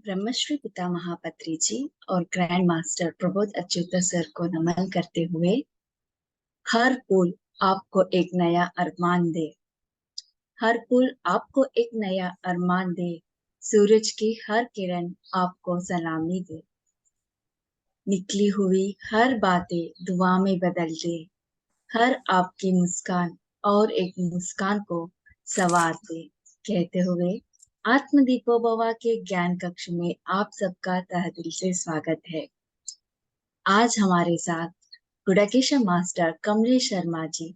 ब्रह्मश्री पिता महापत्री जी और grand master Prabodh Achyut sir को नमन करते हुए, हर पुल आपको एक नया अरमान दे, हर पुल आपको एक नया अरमान दे, सूरज की हर किरण आपको सलामी दे, निकली हुई हर बातें दुआ में बदल दे, हर आपकी मुस्कान और एक मुस्कान को सवार दे। कहते हुए आत्मदीपो भवा के ज्ञान कक्ष में आप सबका तहे दिल से स्वागत है। आज हमारे साथ गुडाकेश मास्टर कमलेश शर्मा जी,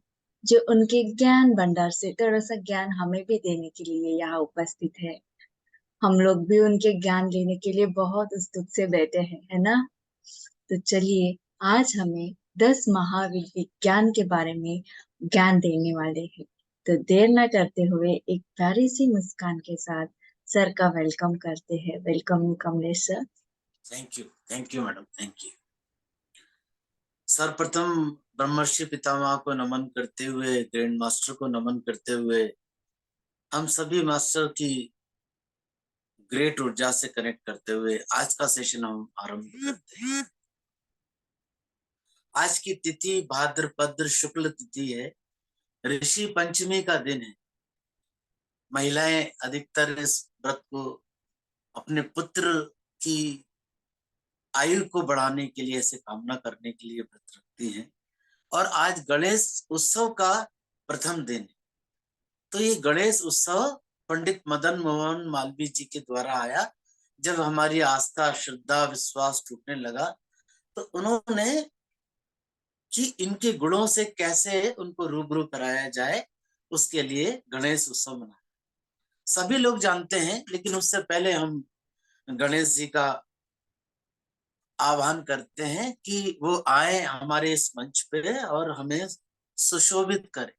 जो उनके ज्ञान भंडार से थोड़ा सा ज्ञान हमें भी देने के लिए यहाँ उपस्थित है। हम लोग भी उनके ज्ञान लेने के लिए बहुत उत्सुक से बैठे हैं, है ना? तो चलिए, आज हमें 10 महाविज्ञान के बारे में ज्ञान देने वाले हैं। तो देर न करते हुए एक प्यारी सी मुस्कान के साथ सर का वेलकम करते हैं। Welcome Kamlesh sir. Thank you madam, thank you. सर्वप्रथम ब्रह्मर्षि पितामह को नमन करते हुए, ग्रैंड मास्टर को नमन करते हुए, हम सभी मास्टर की ग्रेट ऊर्जा से कनेक्ट करते हुए आज का सेशन हम आरंभ करते हैं। आज की तिथि भाद्रपद शुक्ल तिथि है, ऋषि पंचमी का दिन है। महिलाएं अधिकतर इस व्रत को अपने पुत्र की आयु को बढ़ाने के लिए, ऐसे कामना करने के लिए व्रत रखती हैं। और आज गणेश उत्सव का प्रथम दिन है। तो ये गणेश उत्सव पंडित मदन मोहन मालवीय जी के द्वारा आया। जब हमारी आस्था, श्रद्धा, विश्वास टूटने लगा तो उन्होंने कि इनके गुणों से कैसे उनको रूबरू कराया जाए, उसके लिए गणेश उत्सव मनाया। सभी लोग जानते हैं, लेकिन उससे पहले हम गणेश जी का आह्वान करते हैं कि वो आए हमारे इस मंच पे और हमें सुशोभित करें।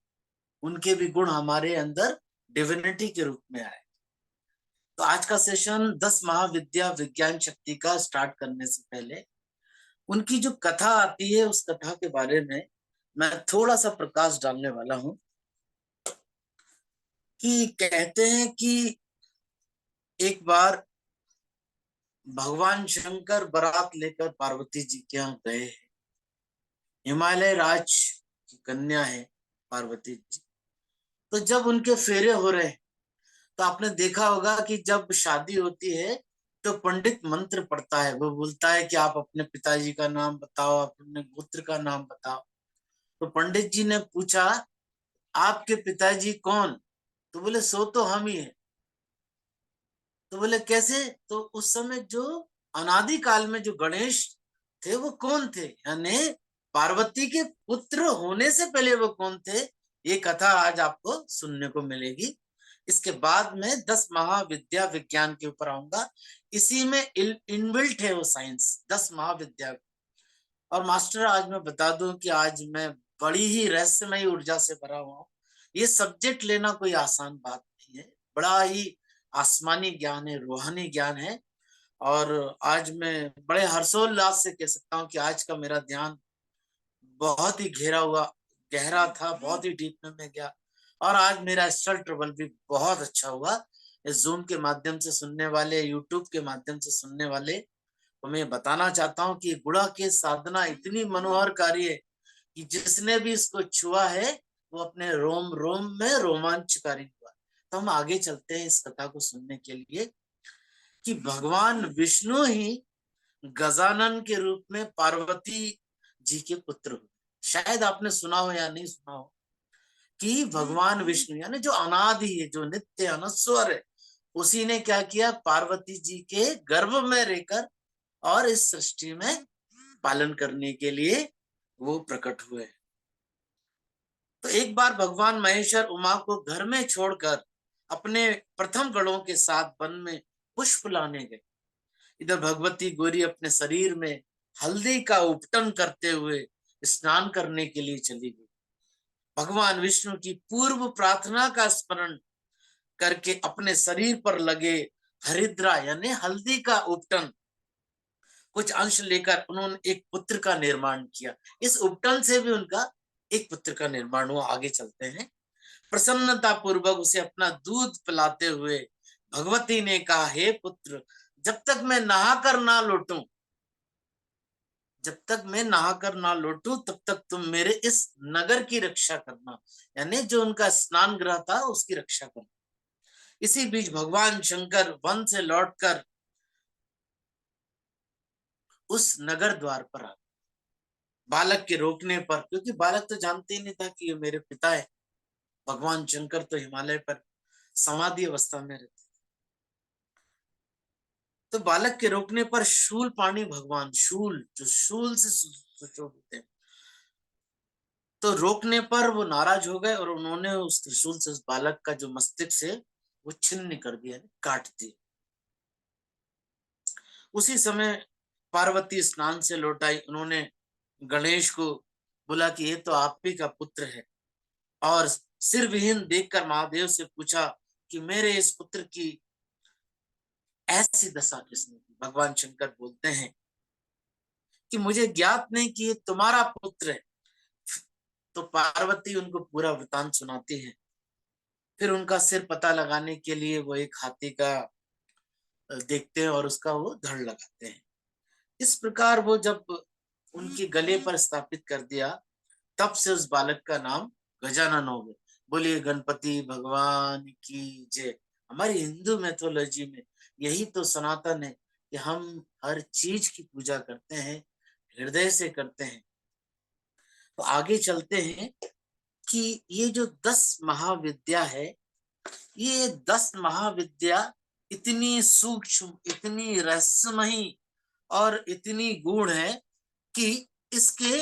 उनके भी गुण हमारे अंदर डिविनिटी के रूप में आए। तो आज का सेशन 10 महाविद्या विज्ञान शक्ति का स्टार्ट करने से पहले उनकी जो कथा आती है, उस कथा के बारे में मैं थोड़ा सा प्रकाश डालने वाला हूं। कि कहते हैं कि एक बार भगवान शंकर बारात लेकर पार्वती जी के यहाँ गए। हिमालय राज की कन्या है पार्वती जी। तो जब उनके फेरे हो रहे, तो आपने देखा होगा कि जब शादी होती है तो पंडित मंत्र पढ़ता है। वो बोलता है कि आप अपने पिताजी का नाम बताओ, अपने गोत्र का नाम बताओ। तो पंडित जी ने पूछा, आपके पिताजी कौन? तो बोले, सो तो हम ही है। तो बोले, कैसे? तो उस समय जो अनादि काल में जो गणेश थे वो कौन थे, यानी पार्वती के पुत्र होने से पहले वो कौन थे, ये कथा आज आपको सुनने को मिलेगी। इसके बाद में 10 महाविद्या विज्ञान के ऊपर आऊंगा। इसी में इनबिल्ट है वो साइंस, 10 महाविद्या। और मास्टर, आज मैं बता दूं कि आज मैं बड़ी ही रहस्यमयी ऊर्जा से भरा हुआ हूँ। ये सब्जेक्ट लेना कोई आसान बात नहीं है, बड़ा ही आसमानी ज्ञान है, रूहानी ज्ञान है। और आज मैं बड़े हर्षोल्लास से कह सकता हूँ कि आज का मेरा ध्यान बहुत ही घेरा हुआ, गहरा था, बहुत ही डीप में गया। और आज मेरा स्टल ट्रबल भी बहुत अच्छा हुआ। इस जूम के माध्यम से सुनने वाले, यूट्यूब के माध्यम से सुनने वाले तो मैं बताना चाहता हूँ कि गुड़ा की साधना इतनी मनोहरकारी है कि जिसने भी इसको छुआ है वो अपने रोम रोम में रोमांचकारी हुआ। तो हम आगे चलते हैं इस कथा को सुनने के लिए कि भगवान विष्णु ही गजानन के रूप में पार्वती जी के पुत्र हुए। शायद आपने सुना हो या नहीं सुना हो कि भगवान विष्णु यानी जो अनादि है, जो नित्य अनस्वर है, उसी ने क्या किया, पार्वती जी के गर्भ में रहकर और इस सृष्टि में पालन करने के लिए वो प्रकट हुए। तो एक बार भगवान महेश्वर उमा को घर में छोड़कर अपने प्रथम गणों के साथ वन में पुष्प लाने गए। इधर भगवती गौरी अपने शरीर में हल्दी का उपटन करते हुए स्नान करने के लिए चली गई। भगवान विष्णु की पूर्व प्रार्थना का स्मरण करके अपने शरीर पर लगे हरिद्रा यानी हल्दी का उपटन कुछ अंश लेकर उन्होंने एक पुत्र का निर्माण किया। इस उपटन से भी उनका एक पुत्र का निर्माण हुआ। आगे चलते हैं। प्रसन्नता पूर्वक उसे अपना दूध पिलाते हुए भगवती ने कहा, हे पुत्र, जब तक मैं नहाकर ना लौटूं, जब तक मैं नहाकर ना लौटूं तब तक तुम मेरे इस नगर की रक्षा करना, यानी जो उनका स्नान गृह था उसकी रक्षा करना। इसी बीच भगवान शंकर वन से लौटकर उस नगर द्वार पर आ, बालक के रोकने पर, क्योंकि बालक तो जानते ही नहीं था कि ये मेरे पिता है। भगवान शंकर तो हिमालय पर समाधि अवस्था में रहते। तो बालक के रोकने पर शूल पाणी भगवान, शूल जो शूल से सुशोभित है, तो रोकने पर वो नाराज हो गए और उन्होंने उस त्रिशूल से उस बालक का जो मस्तिष्क से वो छिन्न कर दिया, काट दिया। उसी समय पार्वती स्नान से लौट आई। उन्होंने गणेश को बोला कि ये तो आप ही का पुत्र है, और सिर विहीन देखकर महादेव से पूछा कि मेरे इस पुत्र की ऐसी दशा किसने की। भगवान शंकर बोलते हैं कि मुझे ज्ञात नहीं कि ये तुम्हारा पुत्र है। तो पार्वती उनको पूरा वृतांत सुनाती है। फिर उनका सिर पता लगाने के लिए वो एक हाथी का देखते हैं और उसका वो धड़ लगाते हैं। इस प्रकार वो जब उनके गले पर स्थापित कर दिया, तब से उस बालक का नाम गजानन हो गया। बोलिए गणपति भगवान की जय। हमारी हिंदू मैथोलॉजी में यही तो सनातन है कि हम हर चीज की पूजा करते हैं, हृदय से करते हैं। तो आगे चलते हैं कि ये जो 10 महाविद्या है, ये 10 महाविद्या इतनी सूक्ष्म, इतनी रहस्यमयी और इतनी गूढ़ है कि इसके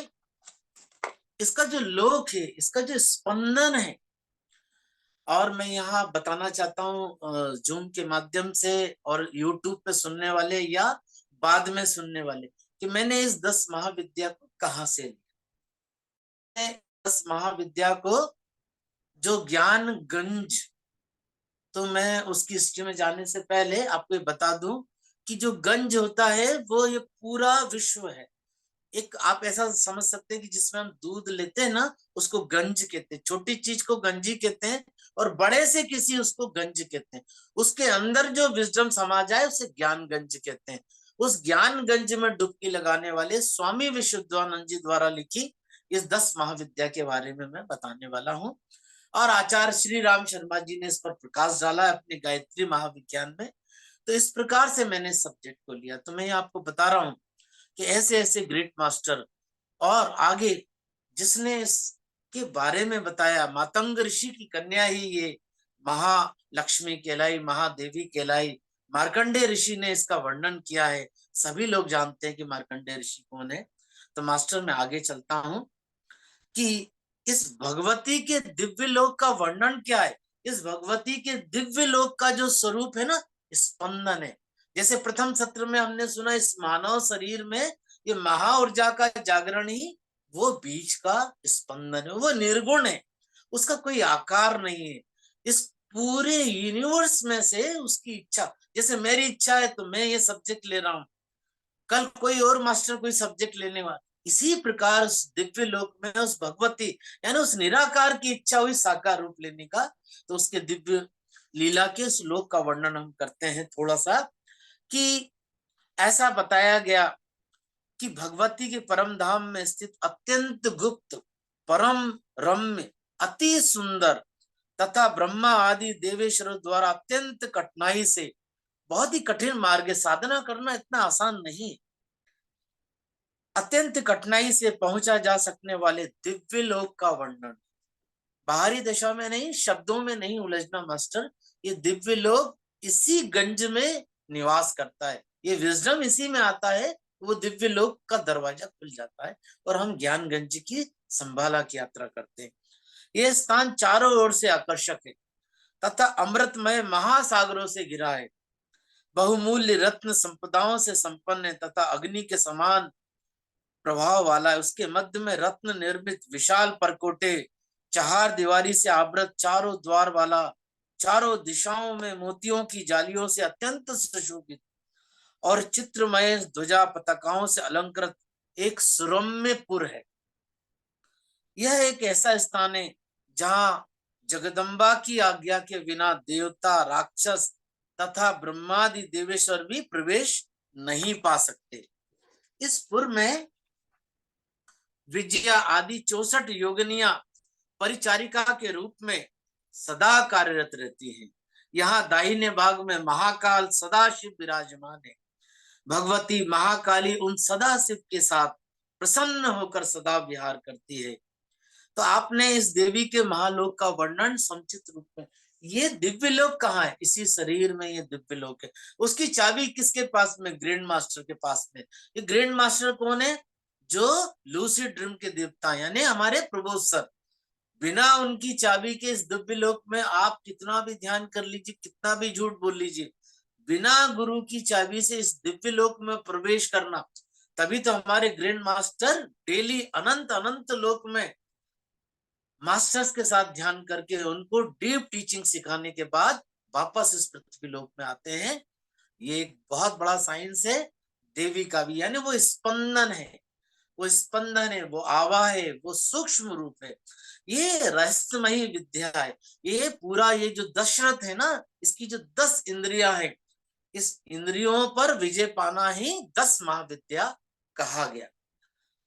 इसका जो लोक है, इसका जो स्पंदन है, और मैं यहाँ बताना चाहता हूँ जूम के माध्यम से और यूट्यूब पे सुनने वाले या बाद में सुनने वाले, कि मैंने इस 10 महाविद्या को कहाँ से लिया। 10 महाविद्या को जो ज्ञान गंज, तो मैं उसकी हिस्ट्री में जाने से पहले आपको ये बता दूं कि जो गंज होता है वो ये पूरा विश्व है। एक आप ऐसा समझ सकते हैं कि जिसमें हम दूध लेते हैं ना, उसको गंज कहते हैं, छोटी चीज को गंजी कहते हैं, और बड़े से किसी उसको गंज कहते हैं। उसके अंदर जो विजडम समा जाए उसे ज्ञान गंज कहते हैं। उस ज्ञान गंज में डुबकी लगाने वाले स्वामी विशुद्धानंद जी द्वारा लिखी इस 10 महाविद्या के बारे में मैं बताने वाला हूँ। और आचार्य श्री राम शर्मा जी ने इस पर प्रकाश डाला अपने गायत्री महाविज्ञान में। तो इस प्रकार से मैंने सब्जेक्ट को लिया। तो मैं आपको बता रहा हूँ कि ऐसे ऐसे ग्रेट मास्टर, और आगे जिसने इसके बारे में बताया, मातंग ऋषि की कन्या ही ये महालक्ष्मी कहलाई, महादेवी कहलाई। मार्कंडेय ऋषि ने इसका वर्णन किया है। सभी लोग जानते हैं कि मार्कंडेय ऋषि कौन है। तो मास्टर मैं आगे चलता हूं कि इस भगवती के दिव्य लोक का वर्णन क्या है। इस भगवती के दिव्य लोक का जो स्वरूप है ना, स्पंदन है। जैसे प्रथम सत्र में हमने सुना, इस मानव शरीर में ये महा ऊर्जा का जागरण ही वो बीच का स्पंदन है। वो निर्गुण है, उसका कोई आकार नहीं है। इस पूरे यूनिवर्स में से उसकी इच्छा, जैसे मेरी इच्छा है तो मैं ये सब्जेक्ट ले रहा हूं, कल कोई और मास्टर कोई सब्जेक्ट लेने वाला, इसी प्रकार उस दिव्य लोक में उस भगवती यानी उस निराकार की इच्छा हुई साकार रूप लेने का। तो उसके दिव्य लीला के उस लोक का वर्णन हम करते हैं थोड़ा सा, कि ऐसा बताया गया कि भगवती के परम धाम में स्थित अत्यंत गुप्त, परम रम्य, अति सुंदर तथा ब्रह्मा आदि देवेश्वरों द्वारा अत्यंत कठिनाई से, बहुत ही कठिन मार्ग, साधना करना इतना आसान नहीं, अत्यंत कठिनाई से पहुंचा जा सकने वाले दिव्य लोक का वर्णन। बाहरी दशा में नहीं, शब्दों में नहीं उलझना मास्टर। ये दिव्य लोक इसी गंज में निवास करता है, ये विजडम इसी में आता है, वो दिव्य लोक का दरवाजा खुल जाता है और हम ज्ञान गंज की संभाला की यात्रा करते हैं। ये स्थान चारों ओर से आकर्षक है तथा अमृतमय महासागरों से घिरा है, बहुमूल्य रत्न संपदाओं से संपन्न है तथा अग्नि के समान प्रभाव वाला है। उसके मध्य में रत्न निर्मित विशाल परकोटे, चार दीवारी से आवृत, चारों द्वार वाला, चारों दिशाओं में मोतियों की जालियों से अत्यंत सुशोभित और चित्रमय ध्वजा पताकाओं से अलंकृत एक सुरम्यपुर है। यह एक ऐसा स्थान है जहां जगदम्बा की आज्ञा के बिना देवता, राक्षस तथा ब्रह्मादि देवेश्वर भी प्रवेश नहीं पा सकते। इस पुर में विजया आदि 64 योगिनियां परिचारिका के रूप में सदा कार्यरत रहती हैं। यहाँ दाहिने भाग में महाकाल सदाशिव विराजमान है। भगवती महाकाली उन सदाशिव के साथ प्रसन्न होकर सदा विहार करती है। तो आपने इस देवी के महालोक का वर्णन समुचित रूप में, ये दिव्य लोक कहाँ है? इसी शरीर में ये दिव्य लोक है। उसकी चाबी किसके पास में? ग्रैंड मास्टर के पास में। ये ग्रैंड मास्टर कौन है? जो लूसिड ड्रीम के देवता यानी हमारे प्रभु सर। बिना उनकी चाबी के इस दिव्य लोक में आप कितना भी ध्यान कर लीजिए, कितना भी झूठ बोल लीजिए, बिना गुरु की चाबी से इस दिव्य लोक में प्रवेश करना, तभी तो हमारे ग्रैंड मास्टर डेली अनंत अनंत लोक में मास्टर्स के साथ ध्यान करके उनको डीप टीचिंग सिखाने के बाद वापस इस पृथ्वी लोक में आते हैं। ये एक बहुत बड़ा साइंस है देवी का भी, यानी वो स्पंदन है, वो स्पंदन है, वो आवाह है, वो सूक्ष्म रूप है, ये रहस्यमयी विद्या है। ये पूरा ये जो दशरथ है ना, इसकी जो 10 इंद्रियां हैं, इस इंद्रियों पर विजय पाना ही 10 महाविद्या कहा गया।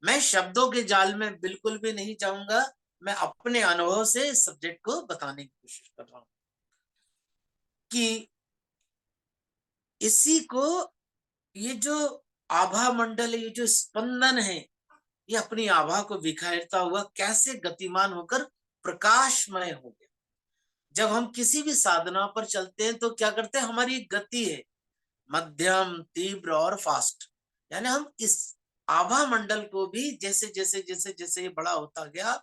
मैं शब्दों के जाल में बिल्कुल भी नहीं जाऊंगा, मैं अपने अनुभव से इस सब्जेक्ट को बताने की कोशिश कर रहा हूं कि इसी को, ये जो आभा मंडल है, ये जो स्पंदन है, ये अपनी आभा को बिखेरता हुआ कैसे गतिमान होकर प्रकाशमय हो गया। जब हम किसी भी साधना पर चलते हैं तो क्या करते हैं? हमारी गति है मध्यम, तीव्र और फास्ट, यानी हम इस आभा मंडल को भी जैसे जैसे जैसे जैसे ये बड़ा होता गया,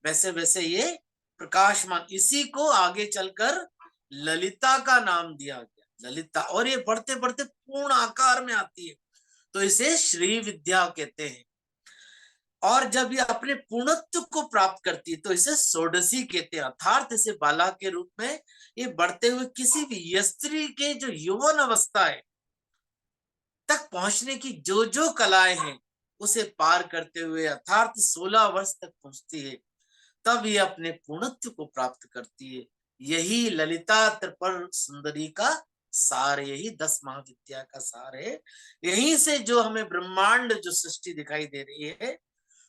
वैसे वैसे ये प्रकाशमान, इसी को आगे चलकर ललिता का नाम दिया गया, ललिता। और ये बढ़ते बढ़ते पूर्ण आकार में आती है, तो इसे श्री विद्या कहते हैं। और जब ये अपने पूर्णत्व को प्राप्त करती है तो इसे षोडशी कहते हैं, अर्थात इसे बाला के रूप में ये बढ़ते हुए किसी भी स्त्री के जो यौवन अवस्था है तक पहुंचने की जो जो कलाएं हैं, उसे पार करते हुए अर्थात 16 वर्ष तक पहुंचती है, तब ये अपने पूर्णत्व को प्राप्त करती है। यही ललिता त्रिपुर सुंदरी का सार, यही 10 महाविद्या का सार है। यहीं से जो हमें ब्रह्मांड जो सृष्टि दिखाई दे रही है,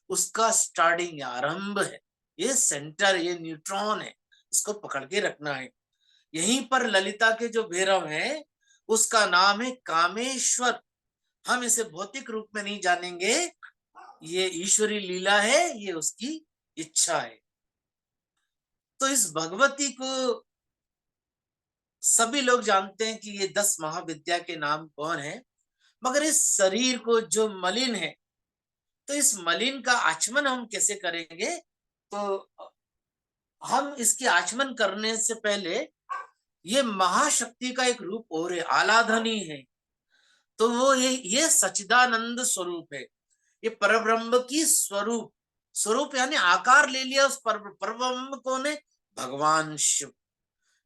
उसका स्टार्टिंग आरंभ है। ये सेंटर, ये न्यूट्रॉन है, इसको पकड़ के रखना है। यहीं पर ललिता के जो भैरव है, उसका नाम है कामेश्वर। हम इसे भौतिक रूप में नहीं जानेंगे, ये ईश्वरी लीला है, ये उसकी इच्छा है। तो इस भगवती को सभी लोग जानते हैं कि ये 10 महाविद्या के नाम कौन है, मगर इस शरीर को जो मलिन है, तो इस मलिन का आचमन हम कैसे करेंगे? तो हम इसके आचमन करने से पहले ये महाशक्ति का एक रूप और है, आलाधनी है। तो वो ये सच्चिदानंद स्वरूप है, ये परब्रह्म की स्वरूप, स्वरूप यानी आकार ले लिया उस परब्रह्म कौन है? भगवान शिव।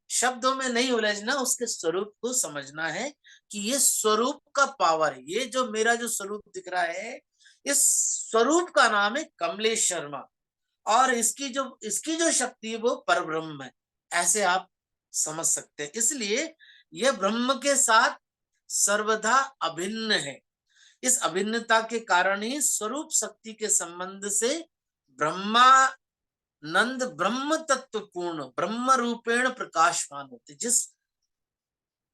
शब्दों में नहीं उलझना, उसके स्वरूप को समझना है कि ये स्वरूप का पावर है। ये जो मेरा जो स्वरूप दिख रहा है, इस स्वरूप का नाम है कमलेश शर्मा, और इसकी जो शक्ति है वो परब्रह्म है, ऐसे आप समझ सकते हैं। इसलिए यह ब्रह्म के साथ सर्वदा अभिन्न है। इस अभिन्नता के कारण ही स्वरूप शक्ति के संबंध से ब्रह्मानंद ब्रह्म तत्व पूर्ण ब्रह्म रूपेण प्रकाशमान होते। जिस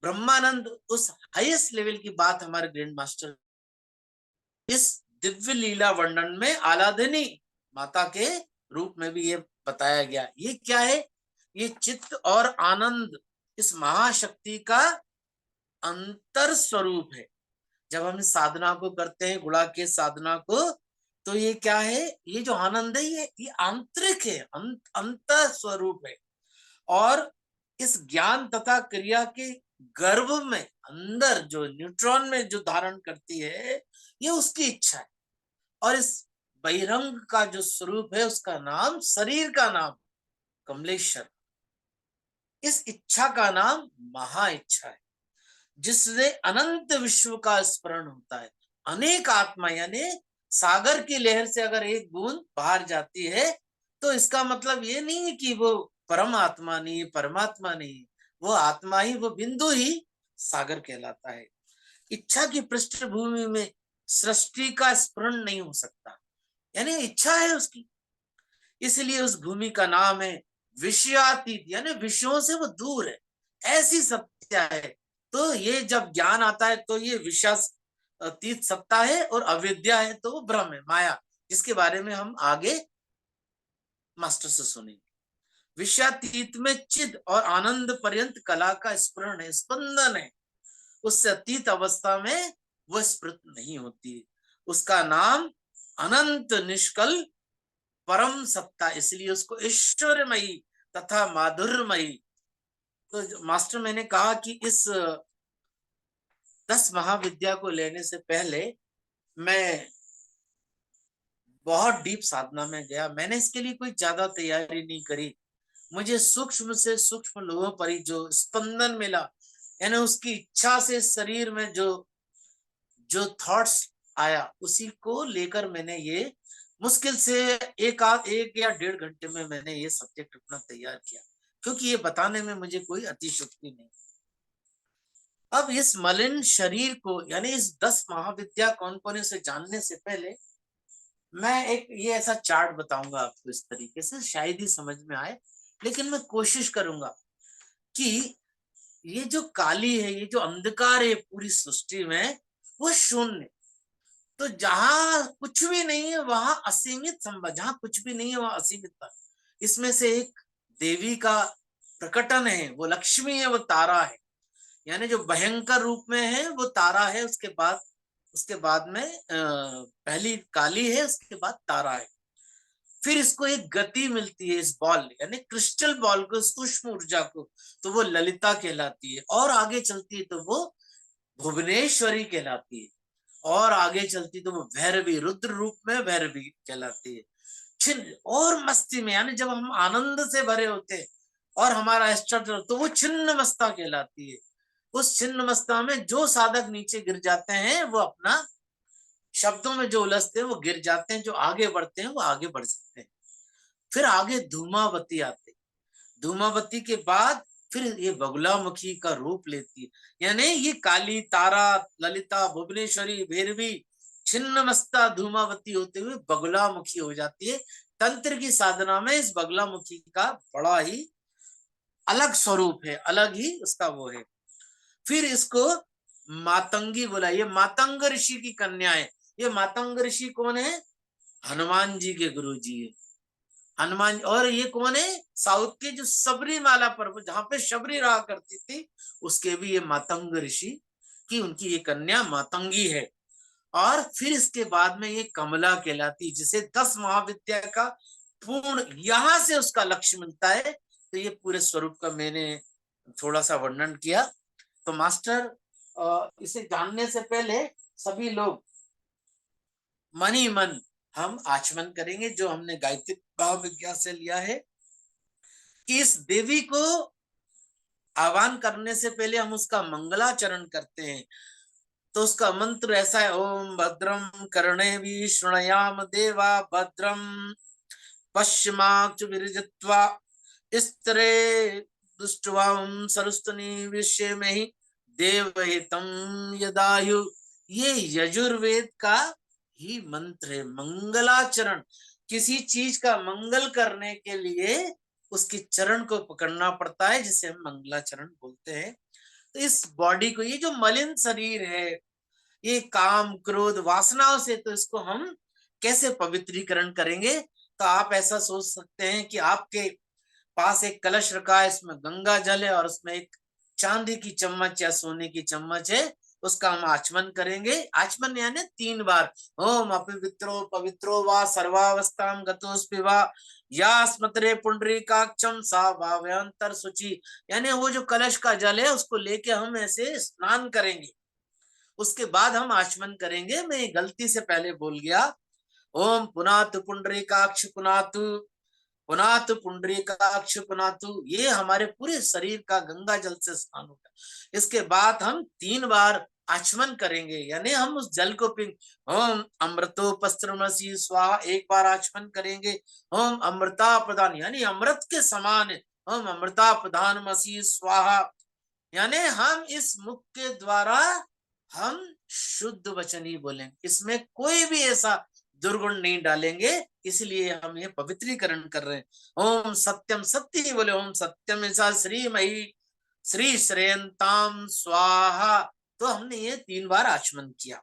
ब्रह्मानंद, उस हाईएस्ट लेवल की बात हमारे ग्रैंड मास्टर इस दिव्य लीला वर्णन में आलाधनी माता के रूप में भी ये बताया गया। ये क्या है? ये चित्त और आनंद, इस महाशक्ति का अंतर स्वरूप है। जब हम इस साधना को करते हैं, गुणा के साधना को, तो ये क्या है? ये जो आनंद है, ये आंतरिक है, अंत स्वरूप है। और इस ज्ञान तथा क्रिया के गर्भ में, अंदर जो न्यूट्रॉन में जो धारण करती है, ये उसकी इच्छा है। और इस बहिरंग का जो स्वरूप है, उसका नाम, शरीर का नाम कमलेश्वर। इस इच्छा का नाम महा इच्छा है, जिससे अनंत विश्व का स्मरण होता है। अनेक आत्मा, यानी सागर की लहर से अगर एक बूंद बाहर जाती है, तो इसका मतलब ये नहीं है कि वो परम आत्मा नहीं, परमात्मा नहीं, वो आत्मा ही, वो बिंदु ही सागर कहलाता है। इच्छा की पृष्ठभूमि में सृष्टि का स्मरण नहीं हो सकता, यानी इच्छा है उसकी, इसलिए उस भूमि का नाम है विषयातीत, यानी विषयों से वो दूर है, ऐसी सत्या है। तो ये जब ज्ञान आता है तो ये विषयातीत सत्ता है, और अविद्या है तो वो ब्रह्म है, माया, जिसके बारे में हम आगे मास्टर से सुनेंगे। विषयातीत में चिद और आनंद पर्यंत कला का स्मरण है, स्पंदन है, उससे अतीत अवस्था में वह स्मृत नहीं होती। उसका नाम अनंत निष्कल परम सत्ता, इसलिए उसको ईश्वरमयी तथा माधुर्यमयी। तो मास्टर, मैंने कहा कि इस 10 महाविद्या को लेने से पहले मैं बहुत डीप साधना में गया। मैंने इसके लिए कोई ज्यादा तैयारी नहीं करी। मुझे सूक्ष्म से सूक्ष्म लोगों पर ही जो स्पंदन मिला, यानी उसकी इच्छा से शरीर में जो जो थॉट्स आया, उसी को लेकर मैंने ये मुश्किल से एक या 1.5 घंटे में मैंने ये सब्जेक्ट अपना तैयार किया, क्योंकि ये बताने में मुझे कोई अतिशक्ति नहीं। अब इस मलिन शरीर को, यानी इस 10 महाविद्या कौन कौन से जानने से पहले मैं एक ये ऐसा चार्ट बताऊंगा आपको, इस तरीके से शायद ही समझ में आए, लेकिन मैं कोशिश करूंगा कि ये जो काली है, ये जो अंधकार है पूरी सृष्टि में, वो शून्य। तो जहां कुछ भी नहीं है वहां असीमित संबंध, जहां कुछ भी नहीं है वहां असीमित। इसमें से एक देवी का प्रकटन है, वो लक्ष्मी है, वो तारा है, यानी जो भयंकर रूप में है वो तारा है। उसके बाद में पहली काली है, उसके बाद तारा है। फिर इसको एक गति मिलती है, इस बॉल यानी क्रिस्टल बॉल को, सूक्ष्म ऊर्जा को, तो वो ललिता कहलाती है। और आगे चलती है तो वो भुवनेश्वरी कहलाती है। और आगे चलती तो वो भैरवी, रुद्र रूप में भैरवी कहलाती है। छिन्न और मस्ती में, यानी जब हम आनंद से भरे होते हैं और हमारा एस्ट्रा, तो वो छिन्न मस्ता कहलाती है। उस छिन्न मस्ता में जो साधक नीचे गिर जाते हैं, वो अपना शब्दों में जो उलझते हैं वो गिर जाते हैं, जो आगे बढ़ते हैं वो आगे बढ़ सकते हैं। फिर आगे धूमावती आते, धूमावती के बाद फिर ये बगुलामुखी का रूप लेती है, यानी ये काली, तारा, ललिता, भुवनेश्वरी, भैरवी, छिन्नमस्ता, धूमावती होते हुए बगुलामुखी हो जाती है। तंत्र की साधना में इस बगुलामुखी का बड़ा ही अलग स्वरूप है, अलग ही उसका वो है। फिर इसको मातंगी बोला, ये मातंग ऋषि की कन्या है। ये मातंग ऋषि कौन है? हनुमान जी के गुरु जी है, हनुमान। और ये कौन है? साउथ के जो सबरीमाला पर्वत, जहां पे शबरी रहा करती थी, उसके भी ये मातंग ऋषि की, उनकी ये कन्या मातंगी है। और फिर इसके बाद में ये कमला कहलाती, जिसे 10 महाविद्या का पूर्ण यहां से उसका लक्ष्य मिलता है। तो ये पूरे स्वरूप का मैंने थोड़ा सा वर्णन किया। तो मास्टर, इसे जानने से पहले सभी लोग मन ही मन हम आचमन करेंगे, जो हमने गायत्री भाव विज्ञान से लिया है। कि इस देवी को आह्वान करने से पहले हम उसका मंगलाचरण करते हैं। तो उसका मंत्र ऐसा है, ओम भद्रम कर्णेभिः शृणुयाम देवा, भद्रम पश्चिमाक्षुभिर्जित्वा स्त्रे दुष्टवाम सरस्तुनि विश्वेमहि देवहितं यदायु। ये यजुर्वेद का ही मंत्र है, मंगलाचरण। किसी चीज का मंगल करने के लिए उसके चरण को पकड़ना पड़ता है, जिसे हम मंगलाचरण बोलते हैं। तो इस बॉडी को, ये जो मलिन शरीर है, ये काम क्रोध वासनाओं से, तो इसको हम कैसे पवित्रीकरण करेंगे? तो आप ऐसा सोच सकते हैं कि आपके पास एक कलश रखा है, इसमें गंगा जल है और उसमें एक चांदी की चम्मच या सोने की चम्मच है। उसका हम आचमन करेंगे। आचमन यानी 3 बार, ओम अपवित्रो पवित्रो वा सर्वावस्थाम गतोस्मि वा या स्मत्रे पुंडरीकाक्षम सा भाव्यांतर शुचि। यानी वो जो कलश का जल है उसको लेके हम ऐसे स्नान करेंगे। उसके बाद हम आचमन करेंगे। मैं गलती से पहले बोल गया, ओम पुनातु पुंडरीकाक्ष पुनातु, पुनातु पुंडरीकाक्ष पुनातु। ये हमारे पूरे शरीर का गंगा जल से स्नान होगा। इसके बाद हम 3 बार आचमन करेंगे, यानी हम उस जल को पी, ओम अमृतोपस्त्रमसि स्वाहा 1 बार आचमन करेंगे। ओम अमृता प्रदान, यानी अमृत के समान ओम अमृता प्रधानमसी स्वाहा, यानी हम इस मुख के द्वारा हम शुद्ध वचन ही बोलेंगे, इसमें कोई भी ऐसा दुर्गुण नहीं डालेंगे, इसलिए हम ये पवित्रीकरण कर रहे हैं। ओम सत्यम, सत्य ही बोले, ओम सत्यम ऐसा श्रीमयी श्री श्रेयंताम स्वाहा। तो हमने ये 3 बार आचमन किया।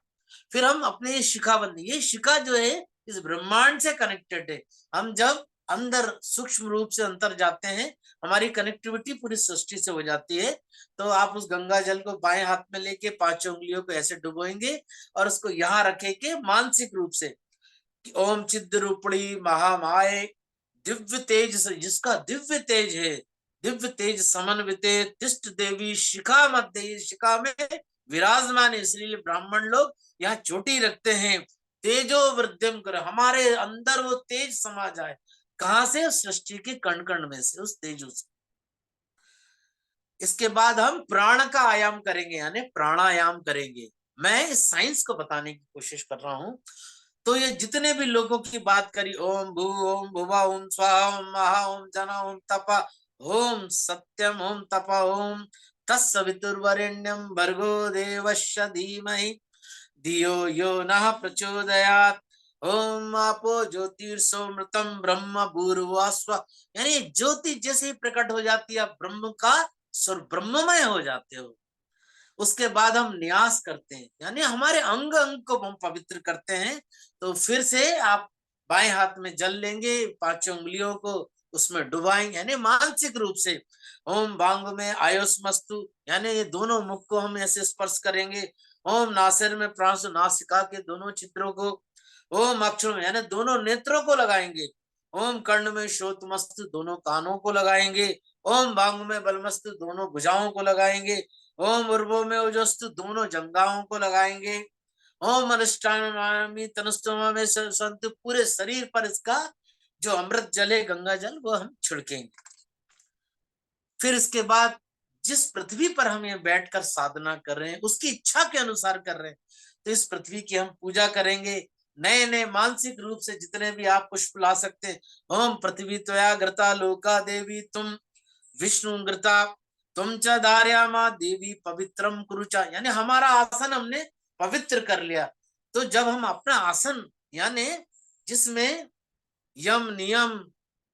फिर हम अपने ये शिखा बंदी, ये शिखा जो है इस ब्रह्मांड से कनेक्टेड है। हम जब अंदर सूक्ष्म रूप से अंतर जाते हैं, हमारी कनेक्टिविटी पूरी सृष्टि से हो जाती है। तो आप उस गंगा जल को बाएं हाथ में लेके 5 उंगलियों को ऐसे डुबोएंगे और उसको यहाँ रखेंगे मानसिक रूप से कि ओम चिद रूपणी महामाए दिव्य तेज से, जिसका दिव्य तेज है, दिव्य तेज समन्विते तिष्ठ देवी शिखा मध्य, शिखा में विराजमान है। इसलिए ब्राह्मण लोग यहाँ चोटी रखते हैं। तेजो वृद्धिम कर, हमारे अंदर वो तेज समा जाए। कहां से? सृष्टि के कण कण में से, उस तेजो से। इसके बाद हम प्राण का आयाम करेंगे, यानी प्राणायाम करेंगे। मैं इस साइंस को बताने की कोशिश कर रहा हूं। तो ये जितने भी लोगों की बात करी, ओम भू ओम भुवा ओम स्वाहा ओम महा ओम जना ओम तपा ओम सत्यम ओम तपा ओम तत्सवितुर्वरेण्यम भर्गो देवस्य धीमहि धियो यो नः प्रचोदयात् ओम आपो ज्योतिर्सोमृतम ब्रह्म भूर्भुवस्व, यानी ज्योति जैसे ही प्रकट हो जाती है, आप ब्रह्म का स्वर ब्रह्ममय हो जाते हो। उसके बाद हम न्यास करते हैं, यानी हमारे अंग अंग को हम पवित्र करते हैं। तो फिर से आप बाएं हाथ में जल लेंगे, 5 उंगलियों को उसमें डुबाएंगे, यानी मानसिक रूप से। ओम भांग में आयुष्मस्तु, यानी ये दोनों मुख को हम ऐसे स्पर्श करेंगे। ओम नासिर में प्राण, नासिका के दोनों चित्रों को। ओम अक्षर में, यानी दोनों नेत्रों को लगाएंगे। ओम कर्ण में श्रोतमस्तु, दोनों कानों को लगाएंगे। ओम भांग में बलमस्तु, दोनों भुजाओं को लगाएंगे। ओम उर्वो में ओजस्तु, दोनों जंघाओं को लगाएंगे। ओम अनुष्ठामी तनुष्टुमा में संतु, पूरे शरीर पर इसका जो अमृत जल है, गंगा जल, वो हम छिड़केंगे। फिर इसके बाद जिस पृथ्वी पर हम ये बैठकर साधना कर रहे हैं, उसकी इच्छा के अनुसार कर रहे हैं, तो इस पृथ्वी की हम पूजा करेंगे। नए नए मानसिक रूप से जितने भी आप पुष्प ला सकते हैं। ओम पृथ्वी त्वया घृता लोका देवी तुम विष्णु घृता तुम च धार्यामा देवी पवित्रम कुरुचा, यानी हमारा आसन हमने पवित्र कर लिया। तो जब हम अपना आसन, यानी जिसमें यम नियम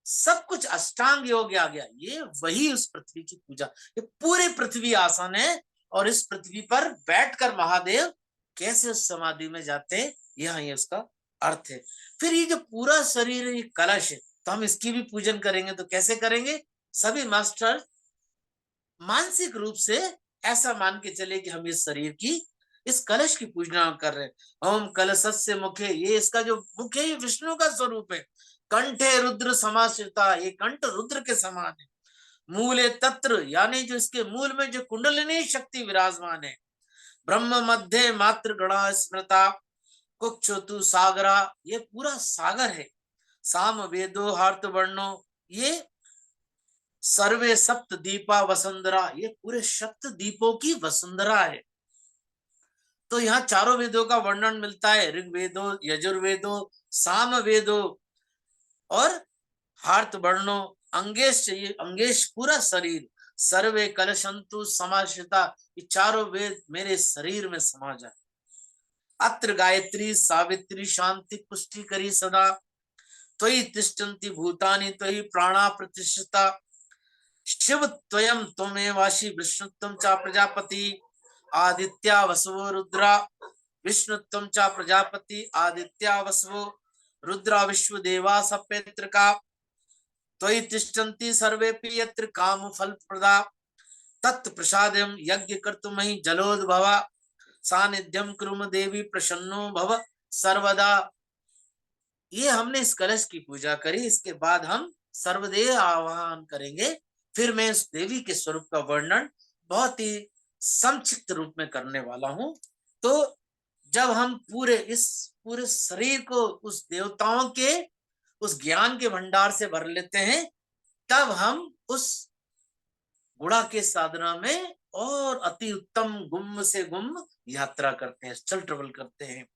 सब कुछ अष्टांग योग आ गया, ये वही उस पृथ्वी की पूजा। ये पूरी पृथ्वी आसन है, और इस पृथ्वी पर बैठकर महादेव कैसे उस समाधि में जाते हैं, यहाँ ये उसका अर्थ है। फिर ये जो पूरा शरीर ये कलश है, तो हम इसकी भी पूजन करेंगे। तो कैसे करेंगे? सभी मास्टर मानसिक रूप से ऐसा मान के चले कि हम इस शरीर की, इस कलश की पूजना कर रहे हैं। ओम कलशस्य मुखे, ये इसका जो मुख है ये विष्णु का स्वरूप है। कंठे रुद्र समाश्रिता, ये कंठ रुद्र के समान है। मूले तत्र, यानी जो इसके मूल में जो कुंडलिनी शक्ति विराजमान है। ब्रह्म मध्य मात्र गणा स्मृता कुक्षतु सागरा, ये पूरा सागर है। साम वेदो हार्त वर्णो, ये सर्वे सप्त दीपा वसुंधरा, ये पूरे सप्त दीपों की वसुंधरा है। तो यहाँ चारों वेदों का वर्णन मिलता है, ऋग्वेदो, यजुर्वेदो, साम वेदो और हार्त वर्णो अंगेश, ये अंगेश पूरा शरीर। सर्वे कलशंतु समाश्रिता, ये चारों वेद मेरे शरीर में समा जाए। अत्र गायत्री सावित्री शांति पुष्टि करी सदा, त्वयि तिष्ठन्ति भूतानि त्वयि प्राणा प्रतिष्ठिता। शिव त्वयं त्वमेवासि विष्णुत्वं च प्रजापति आदित्या वसवो रुद्रा, विष्णुत्वं च प्रजापति आदित्या वसवो रुद्रा विश्वदेवा सपेत्रका। त्वयि तिष्ठन्ति सर्वेपि यत्र काम फल प्रदा, तत्प्रसादं यज्ञ कर्तुमहि जलोद्भवा। सानिध्यं कुरुम देवी प्रसन्नो भव सर्वदा। ये हमने इस कलश की पूजा करी। इसके बाद हम सर्वदेव आह्वान करेंगे। फिर मैं इस देवी के स्वरूप का वर्णन बहुत ही संक्षिप्त रूप में करने वाला हूं। तो जब हम पूरे शरीर को उस देवताओं के उस ज्ञान के भंडार से भर लेते हैं, तब हम उस गुणा के साधना में और अति उत्तम गुम से गुम यात्रा करते हैं, चल ट्रेवल करते हैं।